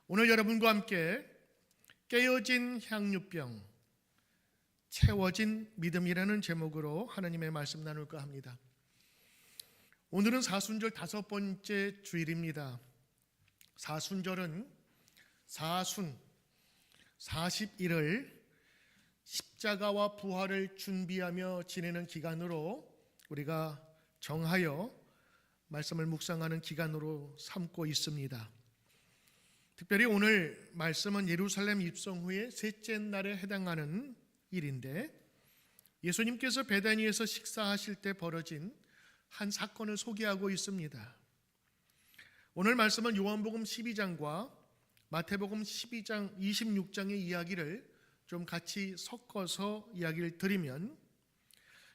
오늘 여러분과 함께 깨어진 향유병, 채워진 믿음이라는 제목으로 하나님의 말씀 나눌까 합니다. 오늘은 사순절 5번째 주일입니다. 사순절은 사순 40일을 십자가와 부활을 준비하며 지내는 기간으로 우리가 정하여 말씀을 묵상하는 기간으로 삼고 있습니다. 특별히 오늘 말씀은 예루살렘 입성 후에 셋째 날에 해당하는 일인데, 예수님께서 베다니에서 식사하실 때 벌어진 한 사건을 소개하고 있습니다. 오늘 말씀은 요한복음 12장과 마태복음 12장 26장의 이야기를 좀 같이 섞어서 이야기를 드리면,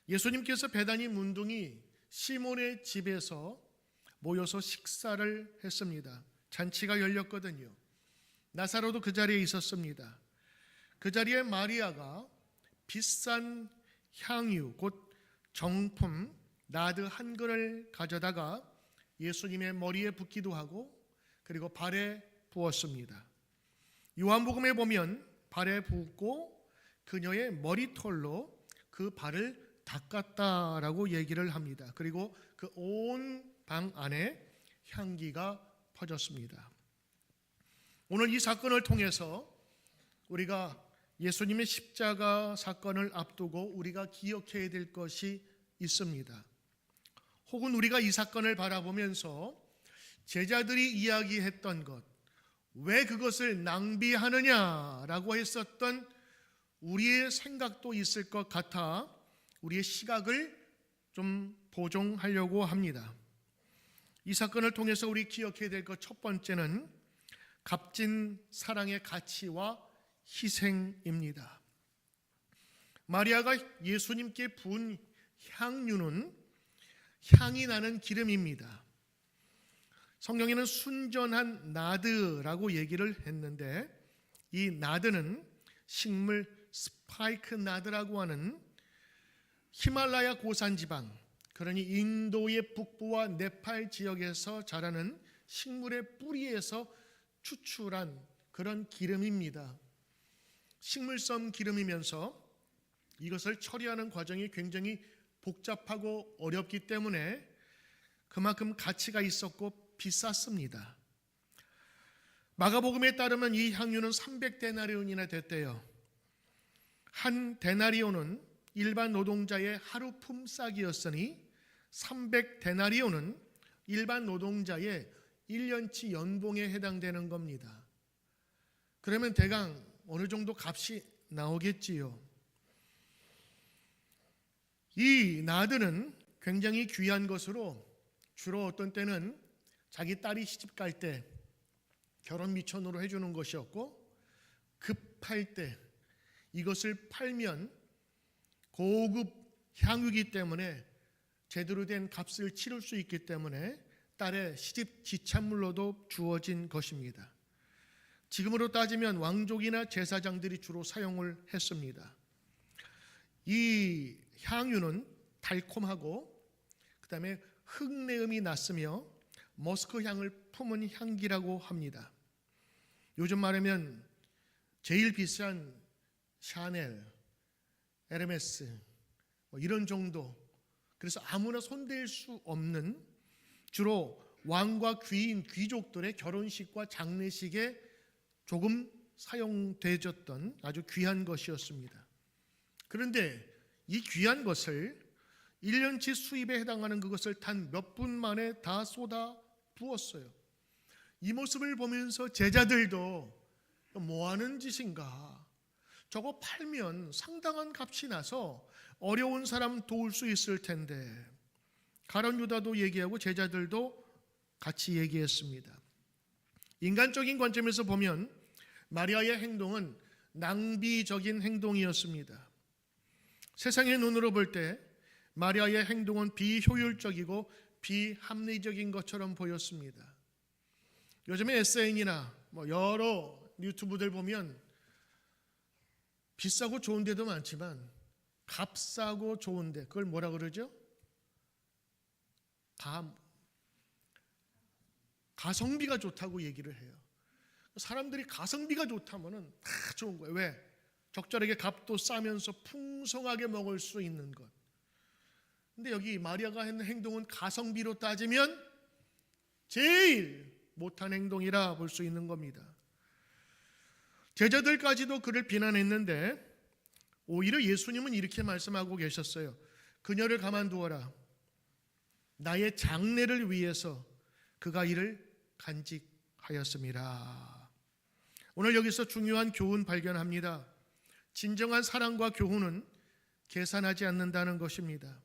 예수님께서 베다니 문둥이 시몬의 집에서 모여서 식사를 했습니다. 잔치가 열렸거든요. 나사로도 그 자리에 있었습니다. 그 자리에 마리아가 비싼 향유, 곧 정품 나드 한 그릇을 가져다가 예수님의 머리에 붓기도 하고 그리고 발에 부었습니다. 요한복음에 보면 발에 붓고 그녀의 머리털로 그 발을 닦았다라고 얘기를 합니다. 그리고 그 온 방 안에 향기가 퍼졌습니다. 오늘 이 사건을 통해서 우리가 예수님의 십자가 사건을 앞두고 우리가 기억해야 될 것이 있습니다. 혹은 우리가 이 사건을 바라보면서 제자들이 이야기했던 것, 왜 그것을 낭비하느냐라고 했었던 우리의 생각도 있을 것 같아 우리의 시각을 좀 보정하려고 합니다. 이 사건을 통해서 우리 기억해야 될 것 첫 번째는 값진 사랑의 가치와 희생입니다. 마리아가 예수님께 부은 향유는 향이 나는 기름입니다. 성경에는 순전한 나드라고 얘기를 했는데, 이 나드는 식물 스파이크 나드라고 하는 히말라야 고산지방, 그러니 인도의 북부와 네팔 지역에서 자라는 식물의 뿌리에서 추출한 그런 기름입니다. 식물성 기름이면서 이것을 처리하는 과정이 굉장히 복잡하고 어렵기 때문에 그만큼 가치가 있었고 비쌌습니다. 마가복음에 따르면 이 향유는 300데나리온이나 됐대요. 한 데나리온은 일반 노동자의 하루 품삯이었으니 300데나리온은 일반 노동자의 1년치 연봉에 해당되는 겁니다. 그러면 대강 어느 정도 값이 나오겠지요. 이 나드는 굉장히 귀한 것으로 주로 어떤 때는 자기 딸이 시집 갈 때 결혼 미천으로 해주는 것이었고, 급할 때 이것을 팔면 고급 향유이기 때문에 제대로 된 값을 치를 수 있기 때문에 딸의 시집 지참물로도 주어진 것입니다. 지금으로 따지면 왕족이나 제사장들이 주로 사용을 했습니다. 이 향유는 달콤하고 그 다음에 흙내음이 났으며 머스크 향을 품은 향기라고 합니다. 요즘 말하면 제일 비싼 샤넬, 에르메스 이런 정도, 그래서 아무나 손댈 수 없는, 주로 왕과 귀인, 귀족들의 결혼식과 장례식에 조금 사용되었던 아주 귀한 것이었습니다. 그런데 이 귀한 것을 1년치 수입에 해당하는 그것을 단 몇 분 만에 다 쏟아 부었어요. 이 모습을 보면서 제자들도 뭐 하는 짓인가, 저거 팔면 상당한 값이 나서 어려운 사람 도울 수 있을 텐데, 가룟 유다도 얘기하고 제자들도 같이 얘기했습니다. 인간적인 관점에서 보면 마리아의 행동은 낭비적인 행동이었습니다. 세상의 눈으로 볼 때 마리아의 행동은 비효율적이고 비합리적인 것처럼 보였습니다. 요즘에 SN이나 여러 유튜브들 보면 비싸고 좋은 데도 많지만 값싸고 좋은데 그걸 뭐라 그러죠? 가성비가 좋다고 얘기를 해요. 사람들이 가성비가 좋다면은 다 좋은 거예요. 왜? 적절하게 값도 싸면서 풍성하게 먹을 수 있는 것. 근데 여기 마리아가 했는 행동은 가성비로 따지면 제일 못한 행동이라 볼 수 있는 겁니다. 제자들까지도 그를 비난했는데 오히려 예수님은 이렇게 말씀하고 계셨어요. 그녀를 가만두어라. 나의 장래를 위해서 그가 이를 간직하였습니다. 오늘 여기서 중요한 교훈 발견합니다. 진정한 사랑과 교훈은 계산하지 않는다는 것입니다.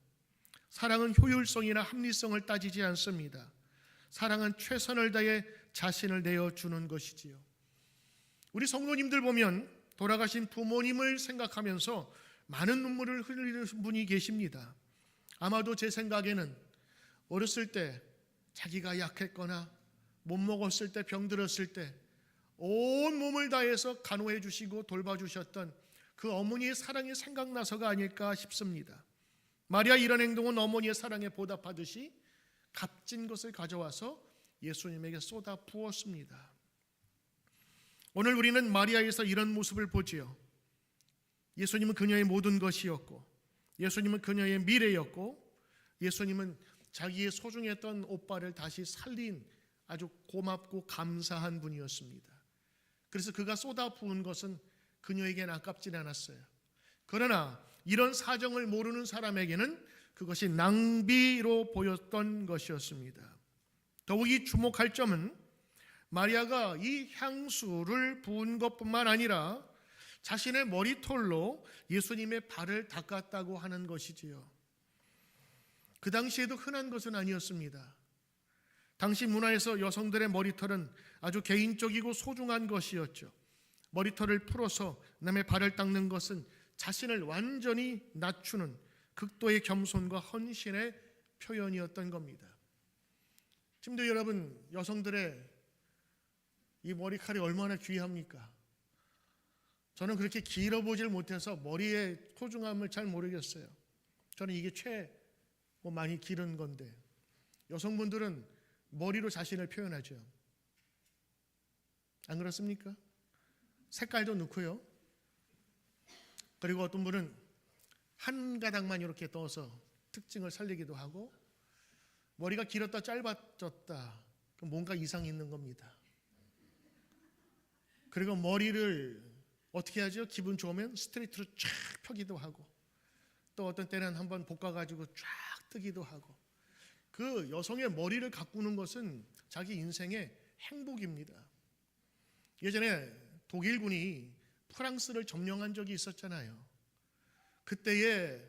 사랑은 효율성이나 합리성을 따지지 않습니다. 사랑은 최선을 다해 자신을 내어주는 것이지요. 우리 성도님들 보면 돌아가신 부모님을 생각하면서 많은 눈물을 흘리는 분이 계십니다. 아마도 제 생각에는 어렸을 때 자기가 약했거나 못 먹었을 때, 병들었을 때 온 몸을 다해서 간호해 주시고 돌봐주셨던 그 어머니의 사랑이 생각나서가 아닐까 싶습니다. 마리아 이런 행동은 어머니의 사랑에 보답하듯이 값진 것을 가져와서 예수님에게 쏟아 부었습니다. 오늘 우리는 마리아에서 이런 모습을 보지요. 예수님은 그녀의 모든 것이었고, 예수님은 그녀의 미래였고, 예수님은 자기의 소중했던 오빠를 다시 살린 아주 고맙고 감사한 분이었습니다. 그래서 그가 쏟아 부은 것은 그녀에게는 아깝진 않았어요. 그러나 이런 사정을 모르는 사람에게는 그것이 낭비로 보였던 것이었습니다. 더욱이 주목할 점은 마리아가 이 향수를 부은 것뿐만 아니라 자신의 머리털로 예수님의 발을 닦았다고 하는 것이지요. 그 당시에도 흔한 것은 아니었습니다. 당시 문화에서 여성들의 머리털은 아주 개인적이고 소중한 것이었죠. 머리털을 풀어서 남의 발을 닦는 것은 자신을 완전히 낮추는 극도의 겸손과 헌신의 표현이었던 겁니다. 지금도 여러분, 여성들의 이 머리칼이 얼마나 귀합니까? 저는 그렇게 길어보질 못해서 머리의 소중함을 잘 모르겠어요. 저는 이게 많이 기른 건데, 여성분들은 머리로 자신을 표현하죠. 안 그렇습니까? 색깔도 넣고요. 그리고 어떤 분은 한 가닥만 이렇게 떠서 특징을 살리기도 하고, 머리가 길었다 짧아졌다 그럼 뭔가 이상이 있는 겁니다. 그리고 머리를 어떻게 하죠? 기분 좋으면 스트레이트로 쫙 펴기도 하고, 또 어떤 때는 한번 볶아가지고 쫙 뜨기도 하고. 그 여성의 머리를 가꾸는 것은 자기 인생의 행복입니다. 예전에 독일군이 프랑스를 점령한 적이 있었잖아요. 그때에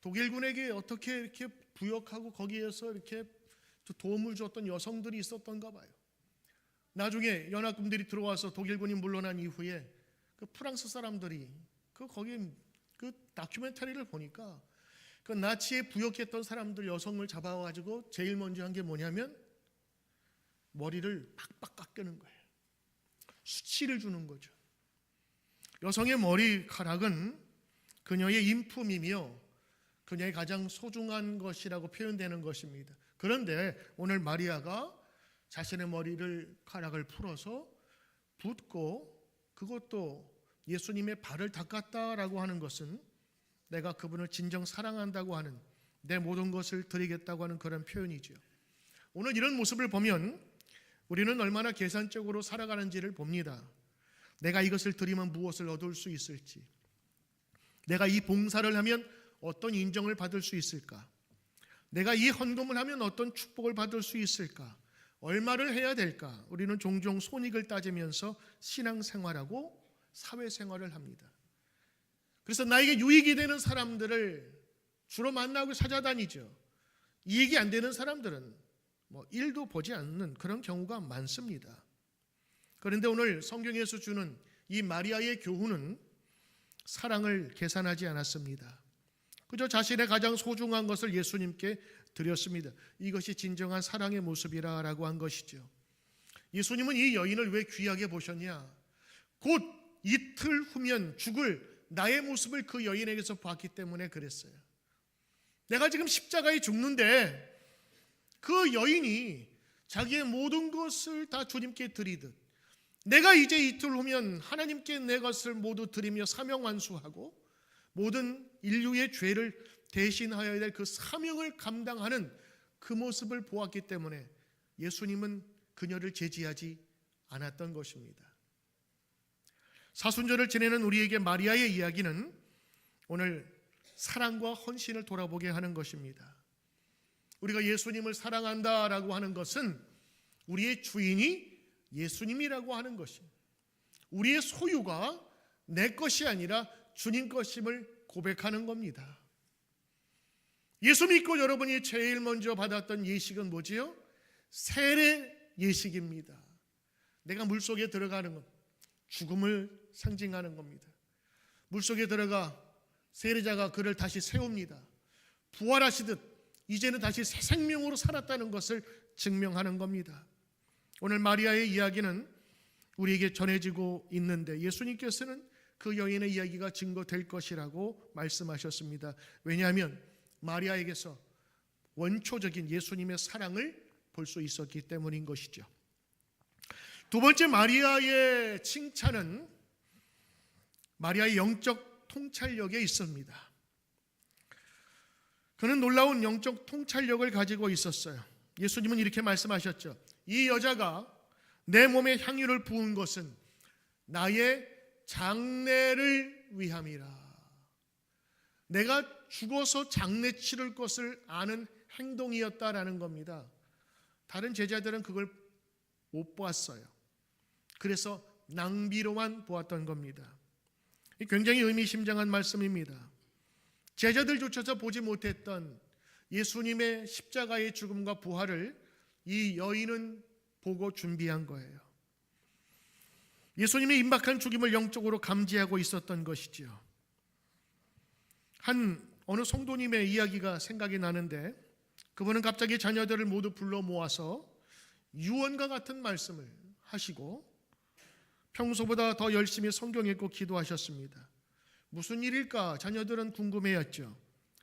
독일군에게 어떻게 이렇게 부역하고 거기에서 이렇게 도움을 줬던 여성들이 있었던가 봐요. 나중에 연합군들이 들어와서 독일군이 물러난 이후에 그 프랑스 사람들이 거기 그 다큐멘터리를 보니까 그 나치에 부역했던 사람들 여성을 잡아가지고 제일 먼저 한 게 뭐냐면 머리를 팍팍 깎는 거예요. 수치를 주는 거죠. 여성의 머리카락은 그녀의 인품이며 그녀의 가장 소중한 것이라고 표현되는 것입니다. 그런데 오늘 마리아가 자신의 카락을 풀어서 붓고 그것도 예수님의 발을 닦았다라고 하는 것은 내가 그분을 진정 사랑한다고 하는, 내 모든 것을 드리겠다고 하는 그런 표현이죠. 오늘 이런 모습을 보면 우리는 얼마나 계산적으로 살아가는지를 봅니다. 내가 이것을 드리면 무엇을 얻을 수 있을지, 내가 이 봉사를 하면 어떤 인정을 받을 수 있을까, 내가 이 헌금을 하면 어떤 축복을 받을 수 있을까, 얼마를 해야 될까. 우리는 종종 손익을 따지면서 신앙생활하고 사회생활을 합니다. 그래서 나에게 유익이 되는 사람들을 주로 만나고 찾아다니죠. 이익이 안 되는 사람들은 일도 보지 않는 그런 경우가 많습니다. 그런데 오늘 성경에서 주는 이 마리아의 교훈은 사랑을 계산하지 않았습니다. 그저 자신의 가장 소중한 것을 예수님께 드렸습니다. 이것이 진정한 사랑의 모습이라고 한 것이죠. 예수님은 이 여인을 왜 귀하게 보셨냐? 곧 이틀 후면 죽을 나의 모습을 그 여인에게서 봤기 때문에 그랬어요. 내가 지금 십자가에 죽는데 그 여인이 자기의 모든 것을 다 주님께 드리듯 내가 이제 이틀 후면 하나님께 내 것을 모두 드리며 사명 완수하고 모든 인류의 죄를 대신하여야 될 그 사명을 감당하는 그 모습을 보았기 때문에 예수님은 그녀를 제지하지 않았던 것입니다. 사순절을 지내는 우리에게 마리아의 이야기는 오늘 사랑과 헌신을 돌아보게 하는 것입니다. 우리가 예수님을 사랑한다라고 하는 것은 우리의 주인이 예수님이라고 하는 것입니다. 우리의 소유가 내 것이 아니라 주님 것임을 고백하는 겁니다. 예수 믿고 여러분이 제일 먼저 받았던 예식은 뭐지요? 세례 예식입니다. 내가 물속에 들어가는 것, 죽음을 상징하는 겁니다. 물속에 들어가 세례자가 그를 다시 세웁니다. 부활하시듯 이제는 다시 새 생명으로 살았다는 것을 증명하는 겁니다. 오늘 마리아의 이야기는 우리에게 전해지고 있는데 예수님께서는 그 여인의 이야기가 증거될 것이라고 말씀하셨습니다. 왜냐하면 마리아에게서 원초적인 예수님의 사랑을 볼 수 있었기 때문인 것이죠. 두 번째 마리아의 칭찬은 마리아의 영적 통찰력에 있습니다. 그는 놀라운 영적 통찰력을 가지고 있었어요. 예수님은 이렇게 말씀하셨죠. 이 여자가 내 몸에 향유를 부은 것은 나의 장례를 위함이라. 내가 죽어서 장례 치를 것을 아는 행동이었다라는 겁니다. 다른 제자들은 그걸 못 보았어요. 그래서 낭비로만 보았던 겁니다. 굉장히 의미심장한 말씀입니다. 제자들조차도 보지 못했던 예수님의 십자가의 죽음과 부활을 이 여인은 보고 준비한 거예요. 예수님의 임박한 죽임을 영적으로 감지하고 있었던 것이죠. 어느 성도님의 이야기가 생각이 나는데 그분은 갑자기 자녀들을 모두 불러 모아서 유언과 같은 말씀을 하시고 평소보다 더 열심히 성경 읽고 기도하셨습니다. 무슨 일일까 자녀들은 궁금해했죠.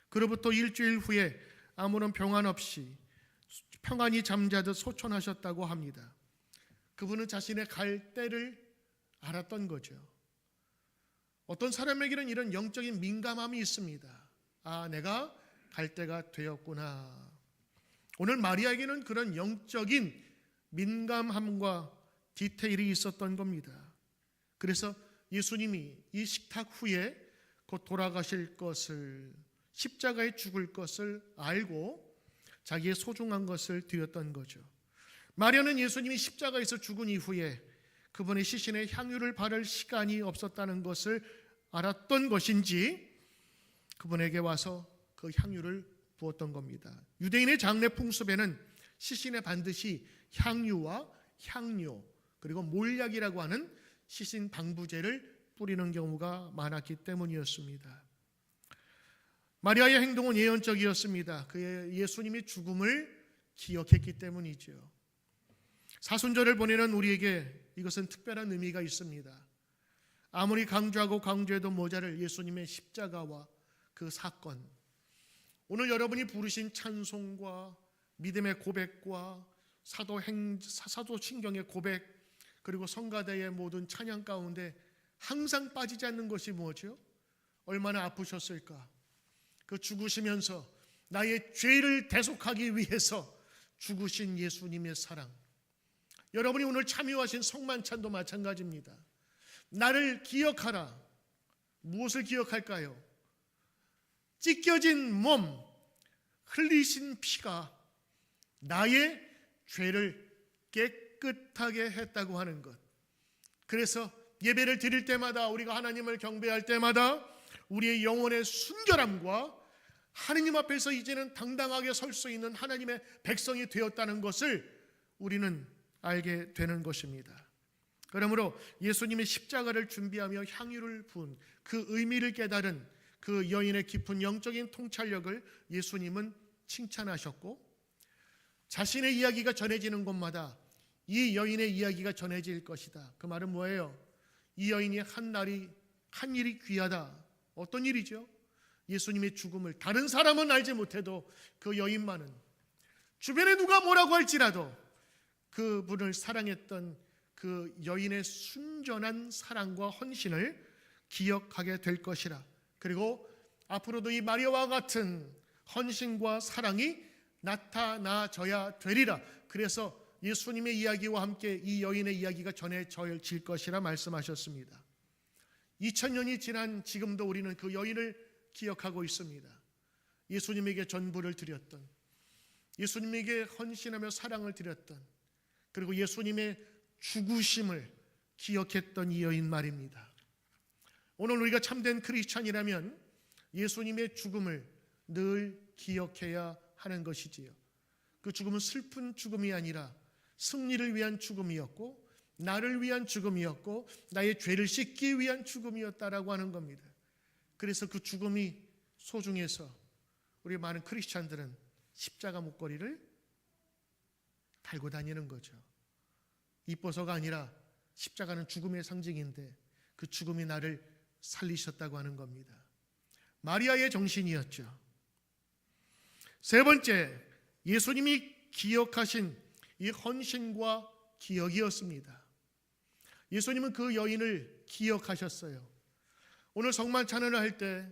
그로부터 일주일 후에 아무런 병환 없이 평안히 잠자듯 소천하셨다고 합니다. 그분은 자신의 갈 때를 알았던 거죠. 어떤 사람에게는 이런 영적인 민감함이 있습니다. 내가 갈 때가 되었구나. 오늘 마리아에게는 그런 영적인 민감함과 디테일이 있었던 겁니다. 그래서 예수님이 이 식탁 후에 곧 돌아가실 것을, 십자가에 죽을 것을 알고 자기의 소중한 것을 드렸던 거죠. 마리아는 예수님이 십자가에서 죽은 이후에 그분의 시신에 향유를 바를 시간이 없었다는 것을 알았던 것인지 그분에게 와서 그 향유를 부었던 겁니다. 유대인의 장례 풍습에는 시신에 반드시 향유와 향료 그리고 몰약이라고 하는 시신 방부제를 뿌리는 경우가 많았기 때문이었습니다. 마리아의 행동은 예언적이었습니다. 그의 예수님의 죽음을 기억했기 때문이죠. 사순절을 보내는 우리에게 이것은 특별한 의미가 있습니다. 아무리 강조하고 강조해도 모자랄 예수님의 십자가와 그 사건, 오늘 여러분이 부르신 찬송과 믿음의 고백과 사도신경의 고백 그리고 성가대의 모든 찬양 가운데 항상 빠지지 않는 것이 뭐죠? 얼마나 아프셨을까? 그 죽으시면서 나의 죄를 대속하기 위해서 죽으신 예수님의 사랑. 여러분이 오늘 참여하신 성만찬도 마찬가지입니다. 나를 기억하라. 무엇을 기억할까요? 찢겨진 몸, 흘리신 피가 나의 죄를 깨끗하게 했다고 하는 것. 그래서 예배를 드릴 때마다, 우리가 하나님을 경배할 때마다 우리의 영혼의 순결함과 하느님 앞에서 이제는 당당하게 설 수 있는 하나님의 백성이 되었다는 것을 우리는 알게 되는 것입니다. 그러므로 예수님의 십자가를 준비하며 향유를 부은 그 의미를 깨달은 그 여인의 깊은 영적인 통찰력을 예수님은 칭찬하셨고, 자신의 이야기가 전해지는 곳마다 이 여인의 이야기가 전해질 것이다. 그 말은 뭐예요? 이 여인이 한 일이 귀하다. 어떤 일이죠? 예수님의 죽음을 다른 사람은 알지 못해도 그 여인만은, 주변에 누가 뭐라고 할지라도 그분을 사랑했던 그 여인의 순전한 사랑과 헌신을 기억하게 될 것이라. 그리고 앞으로도 이 마리아와 같은 헌신과 사랑이 나타나져야 되리라. 그래서 예수님의 이야기와 함께 이 여인의 이야기가 전해질 것이라 말씀하셨습니다. 2000년이 지난 지금도 우리는 그 여인을 기억하고 있습니다. 예수님에게 전부를 드렸던, 예수님에게 헌신하며 사랑을 드렸던, 그리고 예수님의 죽으심을 기억했던 이 여인 말입니다. 오늘 우리가 참된 크리스찬이라면 예수님의 죽음을 늘 기억해야 하는 것이지요. 그 죽음은 슬픈 죽음이 아니라 승리를 위한 죽음이었고, 나를 위한 죽음이었고, 나의 죄를 씻기 위한 죽음이었다라고 하는 겁니다. 그래서 그 죽음이 소중해서 우리 많은 크리스찬들은 십자가 목걸이를 달고 다니는 거죠. 이뻐서가 아니라 십자가는 죽음의 상징인데 그 죽음이 나를 살리셨다고 하는 겁니다. 마리아의 정신이었죠. 세 번째, 예수님이 기억하신 이 헌신과 기억이었습니다. 예수님은 그 여인을 기억하셨어요. 오늘 성만 찬양을 할 때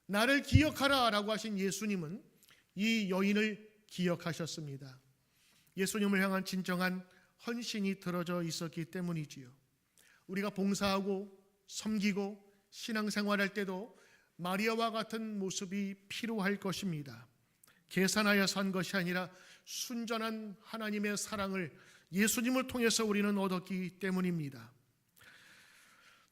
나를 기억하라 라고 하신 예수님은 이 여인을 기억하셨습니다. 예수님을 향한 진정한 헌신이 들어져 있었기 때문이지요. 우리가 봉사하고 섬기고 신앙생활할 때도 마리아와 같은 모습이 필요할 것입니다. 계산하여 산 것이 아니라 순전한 하나님의 사랑을 예수님을 통해서 우리는 얻었기 때문입니다.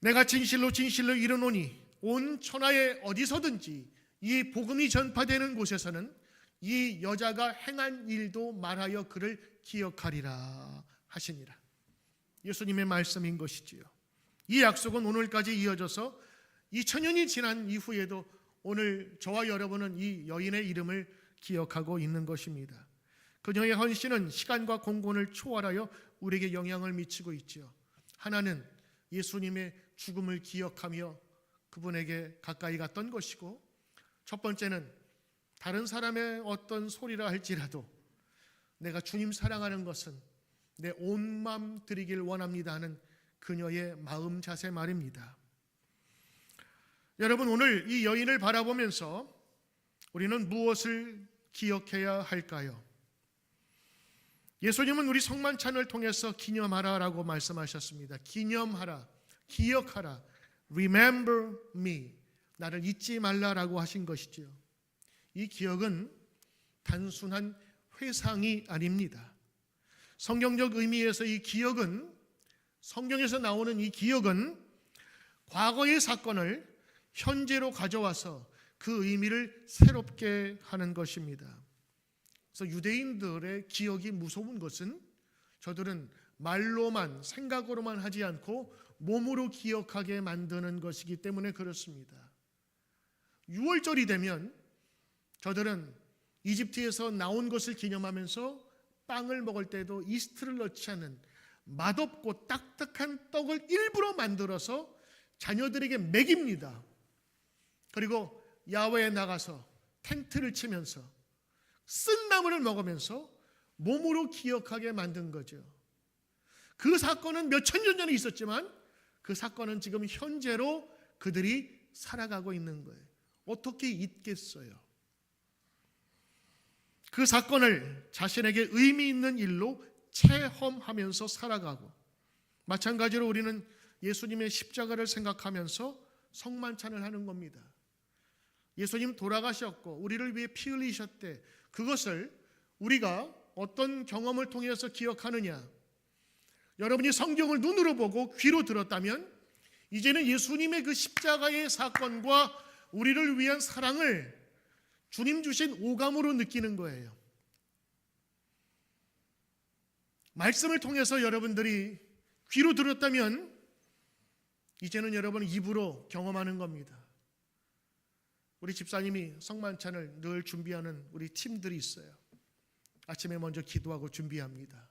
내가 진실로 진실로 이르노니 온 천하에 어디서든지 이 복음이 전파되는 곳에서는 이 여자가 행한 일도 말하여 그를 기억하리라 하시니라. 예수님의 말씀인 것이지요. 이 약속은 오늘까지 이어져서 2000년이 지난 이후에도 오늘 저와 여러분은 이 여인의 이름을 기억하고 있는 것입니다. 그녀의 헌신은 시간과 공간을 초월하여 우리에게 영향을 미치고 있죠. 하나는 예수님의 죽음을 기억하며 그분에게 가까이 갔던 것이고, 첫 번째는 다른 사람의 어떤 소리라 할지라도 내가 주님 사랑하는 것은 내 온 마음 드리길 원합니다 하는 그녀의 마음 자세 말입니다. 여러분, 오늘 이 여인을 바라보면서 우리는 무엇을 기억해야 할까요? 예수님은 우리 성만찬을 통해서 기념하라라고 말씀하셨습니다. 기념하라, 기억하라, remember me, 나를 잊지 말라라고 하신 것이지요. 이 기억은 단순한 회상이 아닙니다. 성경적 의미에서 이 기억은, 성경에서 나오는 이 기억은 과거의 사건을 현재로 가져와서 그 의미를 새롭게 하는 것입니다. 그래서 유대인들의 기억이 무서운 것은 저들은 말로만, 생각으로만 하지 않고 몸으로 기억하게 만드는 것이기 때문에 그렇습니다. 6월절이 되면 저들은 이집트에서 나온 것을 기념하면서 빵을 먹을 때도 이스트를 넣지 않은 맛없고 딱딱한 떡을 일부러 만들어서 자녀들에게 먹입니다. 그리고 야외에 나가서 텐트를 치면서 쓴 나물을 먹으면서 몸으로 기억하게 만든 거죠. 그 사건은 몇천 년 전에 있었지만 그 사건은 지금 현재로 그들이 살아가고 있는 거예요. 어떻게 잊겠어요? 그 사건을 자신에게 의미 있는 일로 체험하면서 살아가고, 마찬가지로 우리는 예수님의 십자가를 생각하면서 성만찬을 하는 겁니다. 예수님 돌아가셨고 우리를 위해 피 흘리셨대. 그것을 우리가 어떤 경험을 통해서 기억하느냐? 여러분이 성경을 눈으로 보고 귀로 들었다면 이제는 예수님의 그 십자가의 사건과 우리를 위한 사랑을 주님 주신 오감으로 느끼는 거예요. 말씀을 통해서 여러분들이 귀로 들었다면 이제는 여러분 입으로 경험하는 겁니다. 우리 집사님이 성만찬을 늘 준비하는 우리 팀들이 있어요. 아침에 먼저 기도하고 준비합니다.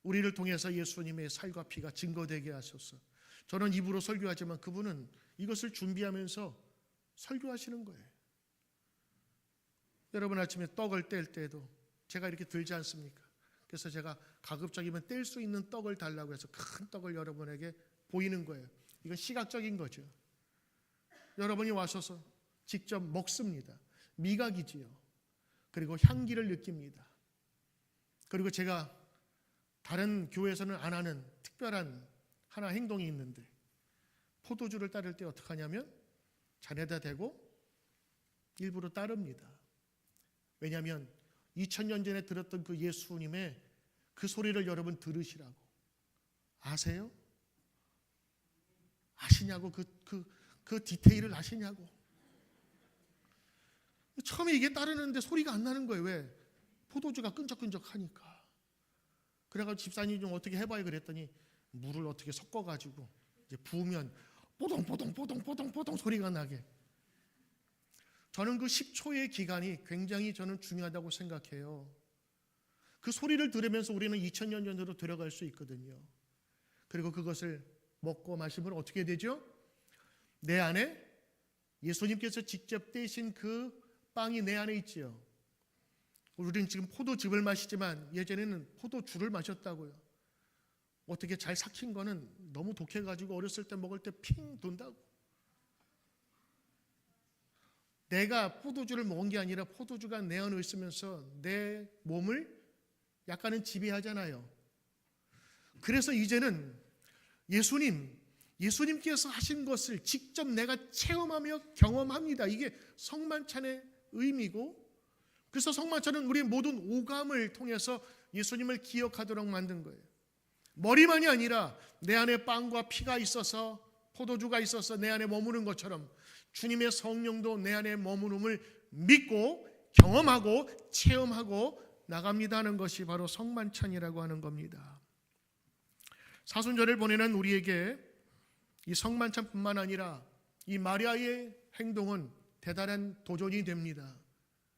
우리를 통해서 예수님의 살과 피가 증거되게 하소서. 저는 입으로 설교하지만 그분은 이것을 준비하면서 설교하시는 거예요. 여러분 아침에 떡을 뗄 때도 제가 이렇게 들지 않습니까? 그래서 제가 가급적이면 뗄 수 있는 떡을 달라고 해서 큰 떡을 여러분에게 보이는 거예요. 이건 시각적인 거죠. 여러분이 와셔서 직접 먹습니다. 미각이지요. 그리고 향기를 느낍니다. 그리고 제가 다른 교회에서는 안 하는 특별한 하나 행동이 있는데, 포도주를 따를 때 어떻게 하냐면 잔에다 대고 일부러 따릅니다. 왜냐하면 2000년 전에 들었던 그 예수님의 그 소리를 여러분 들으시라고. 아세요? 아시냐고? 그 디테일을 아시냐고? 처음에 이게 따르는데 소리가 안 나는 거예요. 왜? 포도주가 끈적끈적하니까. 그래가지고 집사님 좀 어떻게 해봐요 그랬더니 물을 어떻게 섞어가지고 이제 부으면 뽀동뽀동 소리가 나게. 저는 그 10초의 기간이 굉장히 저는 중요하다고 생각해요. 그 소리를 들으면서 우리는 2000년 전으로 들어갈 수 있거든요. 그리고 그것을 먹고 마시면 어떻게 되죠? 내 안에 예수님께서 직접 떼신 그 빵이 내 안에 있지요. 우리는 지금 포도즙을 마시지만 예전에는 포도주를 마셨다고요. 어떻게 잘 삭힌 거는 너무 독해가지고 어렸을 때 먹을 때 핑 돈다고. 내가 포도주를 먹은 게 아니라 포도주가 내 안에 있으면서 내 몸을 약간은 지배하잖아요. 그래서 이제는 예수님께서 하신 것을 직접 내가 체험하며 경험합니다. 이게 성만찬의 의미고, 그래서 성만찬은 우리의 모든 오감을 통해서 예수님을 기억하도록 만든 거예요. 머리만이 아니라 내 안에 빵과 피가 있어서, 포도주가 있어서 내 안에 머무는 것처럼 주님의 성령도 내 안에 머무름을 믿고 경험하고 체험하고 나갑니다는 것이 바로 성만찬이라고 하는 겁니다. 사순절을 보내는 우리에게 이 성만찬뿐만 아니라 이 마리아의 행동은 대단한 도전이 됩니다.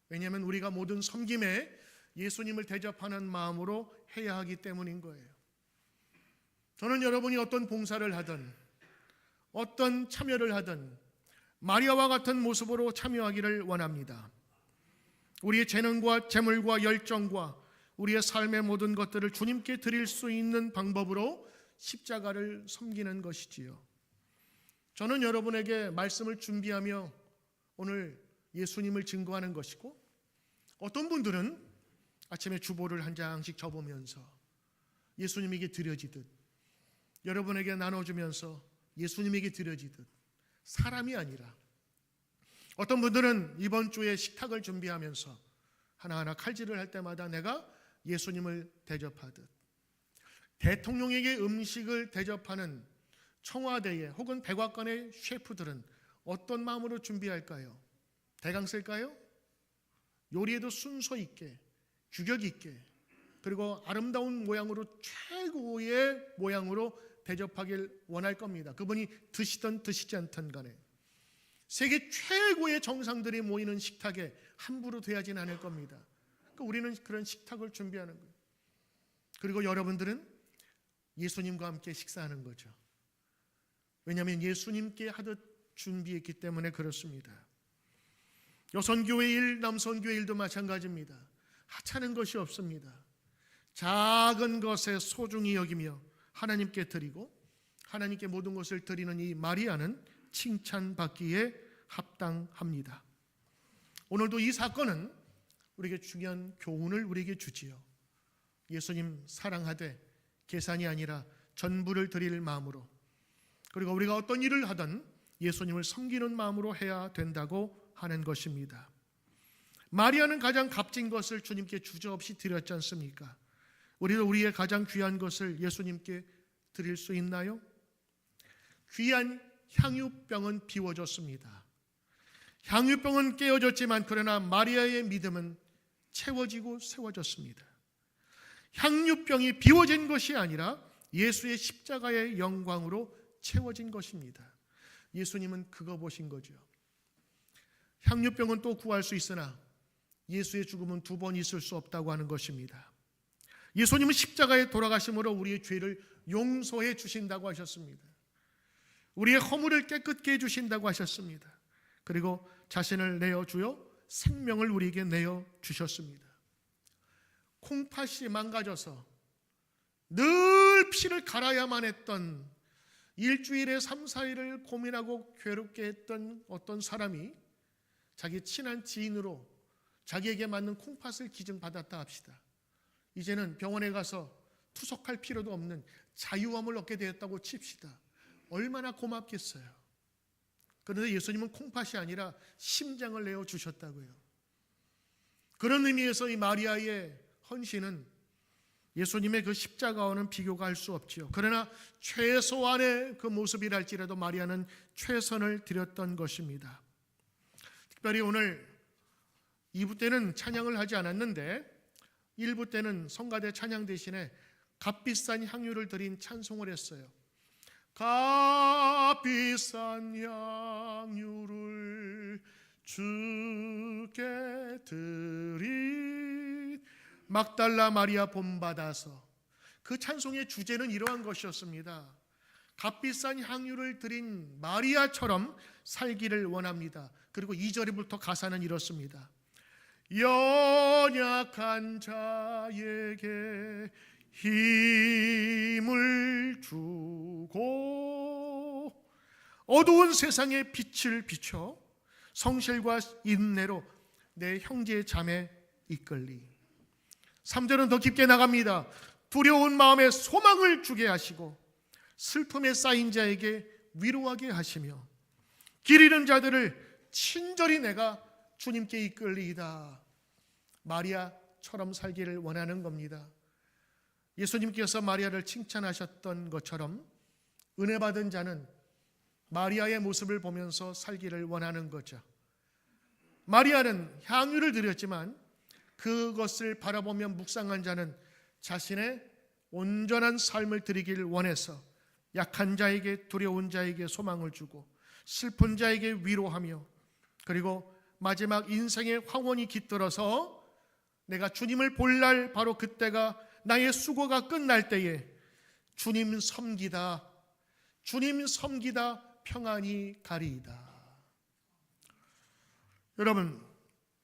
왜냐하면 우리가 모든 섬김에 예수님을 대접하는 마음으로 해야 하기 때문인 거예요. 저는 여러분이 어떤 봉사를 하든 어떤 참여를 하든 마리아와 같은 모습으로 참여하기를 원합니다. 우리의 재능과 재물과 열정과 우리의 삶의 모든 것들을 주님께 드릴 수 있는 방법으로 십자가를 섬기는 것이지요. 저는 여러분에게 말씀을 준비하며 오늘 예수님을 증거하는 것이고, 어떤 분들은 아침에 주보를 한 장씩 접으면서 예수님에게 드려지듯, 여러분에게 나눠주면서 예수님에게 드려지듯, 사람이 아니라 어떤 분들은 이번 주에 식탁을 준비하면서 하나하나 칼질을 할 때마다 내가 예수님을 대접하듯, 대통령에게 음식을 대접하는 청와대에 혹은 백악관의 셰프들은 어떤 마음으로 준비할까요? 대강 쓸까요? 요리에도 순서 있게, 규격 있게, 그리고 아름다운 모양으로, 최고의 모양으로 대접하길 원할 겁니다. 그분이 드시든 드시지 않든 간에 세계 최고의 정상들이 모이는 식탁에 함부로 대하지는 않을 겁니다. 그러니까 우리는 그런 식탁을 준비하는 거예요. 그리고 여러분들은 예수님과 함께 식사하는 거죠. 왜냐하면 예수님께 하듯 준비했기 때문에 그렇습니다. 여성교회 일, 남성교회 일도 마찬가지입니다. 하찮은 것이 없습니다. 작은 것에 소중히 여기며 하나님께 드리고 하나님께 모든 것을 드리는 이 마리아는 칭찬받기에 합당합니다. 오늘도 이 사건은 우리에게 중요한 교훈을 우리에게 주지요. 예수님 사랑하되 계산이 아니라 전부를 드릴 마음으로, 그리고 우리가 어떤 일을 하든 예수님을 섬기는 마음으로 해야 된다고 하는 것입니다. 마리아는 가장 값진 것을 주님께 주저없이 드렸지 않습니까? 우리도 우리의 가장 귀한 것을 예수님께 드릴 수 있나요? 귀한 향유병은 비워졌습니다. 향유병은 깨어졌지만 그러나 마리아의 믿음은 채워지고 세워졌습니다. 향유병이 비워진 것이 아니라 예수의 십자가의 영광으로 채워진 것입니다. 예수님은 그거 보신 거죠. 향유병은 또 구할 수 있으나 예수의 죽음은 두 번 있을 수 없다고 하는 것입니다. 예수님은 십자가에 돌아가심으로 우리의 죄를 용서해 주신다고 하셨습니다. 우리의 허물을 깨끗게 해주신다고 하셨습니다. 그리고 자신을 내어주어 생명을 우리에게 내어 주셨습니다. 콩팥이 망가져서 늘 피를 갈아야만 했던, 일주일에 3, 4일을 고민하고 괴롭게 했던 어떤 사람이 자기 친한 지인으로 자기에게 맞는 콩팥을 기증받았다 합시다. 이제는 병원에 가서 투석할 필요도 없는 자유함을 얻게 되었다고 칩시다. 얼마나 고맙겠어요. 그런데 예수님은 콩팥이 아니라 심장을 내어주셨다고요. 그런 의미에서 이 마리아의 헌신은 예수님의 그 십자가와는 비교가 할 수 없지요. 그러나 최소한의 그 모습이랄지라도 마리아는 최선을 드렸던 것입니다. 특별히 오늘 2부 때는 찬양을 하지 않았는데 1부 때는 성가대 찬양 대신에 값비싼 향유를 드린 찬송을 했어요. 값비싼 향유를 주께 드린 막달라 마리아 본받아서. 그 찬송의 주제는 이러한 것이었습니다. 값비싼 향유를 드린 마리아처럼 살기를 원합니다. 그리고 2절부터 가사는 이렇습니다. 연약한 자에게 힘을 주고 어두운 세상에 빛을 비춰 성실과 인내로 내 형제 자매 이끌리. 3절은 더 깊게 나갑니다. 두려운 마음에 소망을 주게 하시고 슬픔에 쌓인 자에게 위로하게 하시며 길 잃은 자들을 친절히 내가 주님께 이끌리이다. 마리아처럼 살기를 원하는 겁니다. 예수님께서 마리아를 칭찬하셨던 것처럼 은혜 받은 자는 마리아의 모습을 보면서 살기를 원하는 거죠. 마리아는 향유를 드렸지만 그것을 바라보며 묵상한 자는 자신의 온전한 삶을 드리기를 원해서 약한 자에게, 두려운 자에게 소망을 주고 슬픈 자에게 위로하며, 그리고 마지막 인생의 황혼이 깃들어서 내가 주님을 볼 날, 바로 그때가 나의 수고가 끝날 때에 주님 섬기다 평안히 가리이다. 여러분,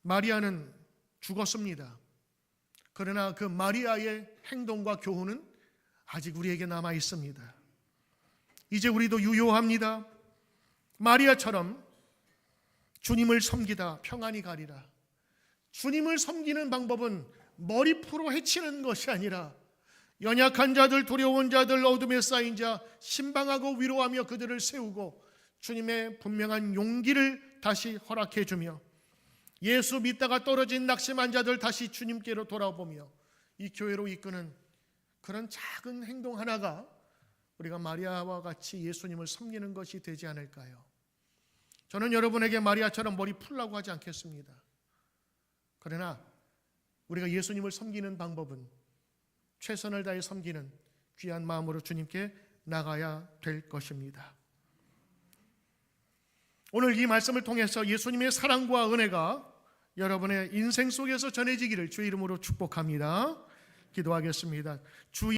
마리아는 죽었습니다. 그러나 그 마리아의 행동과 교훈은 아직 우리에게 남아 있습니다. 이제 우리도 유효합니다. 마리아처럼 주님을 섬기다 평안히 가리라. 주님을 섬기는 방법은 머리 풀어 헤치는 것이 아니라 연약한 자들, 두려운 자들, 어둠에 쌓인 자 신방하고 위로하며 그들을 세우고 주님의 분명한 용기를 다시 허락해 주며 예수 믿다가 떨어진 낙심한 자들 다시 주님께로 돌아보며 이 교회로 이끄는 그런 작은 행동 하나가 우리가 마리아와 같이 예수님을 섬기는 것이 되지 않을까요? 저는 여러분에게 마리아처럼 머리 풀라고 하지 않겠습니다. 그러나 우리가 예수님을 섬기는 방법은 최선을 다해 섬기는 귀한 마음으로 주님께 나가야 될 것입니다. 오늘 이 말씀을 통해서 예수님의 사랑과 은혜가 여러분의 인생 속에서 전해지기를 주의 이름으로 축복합니다. 기도하겠습니다. 주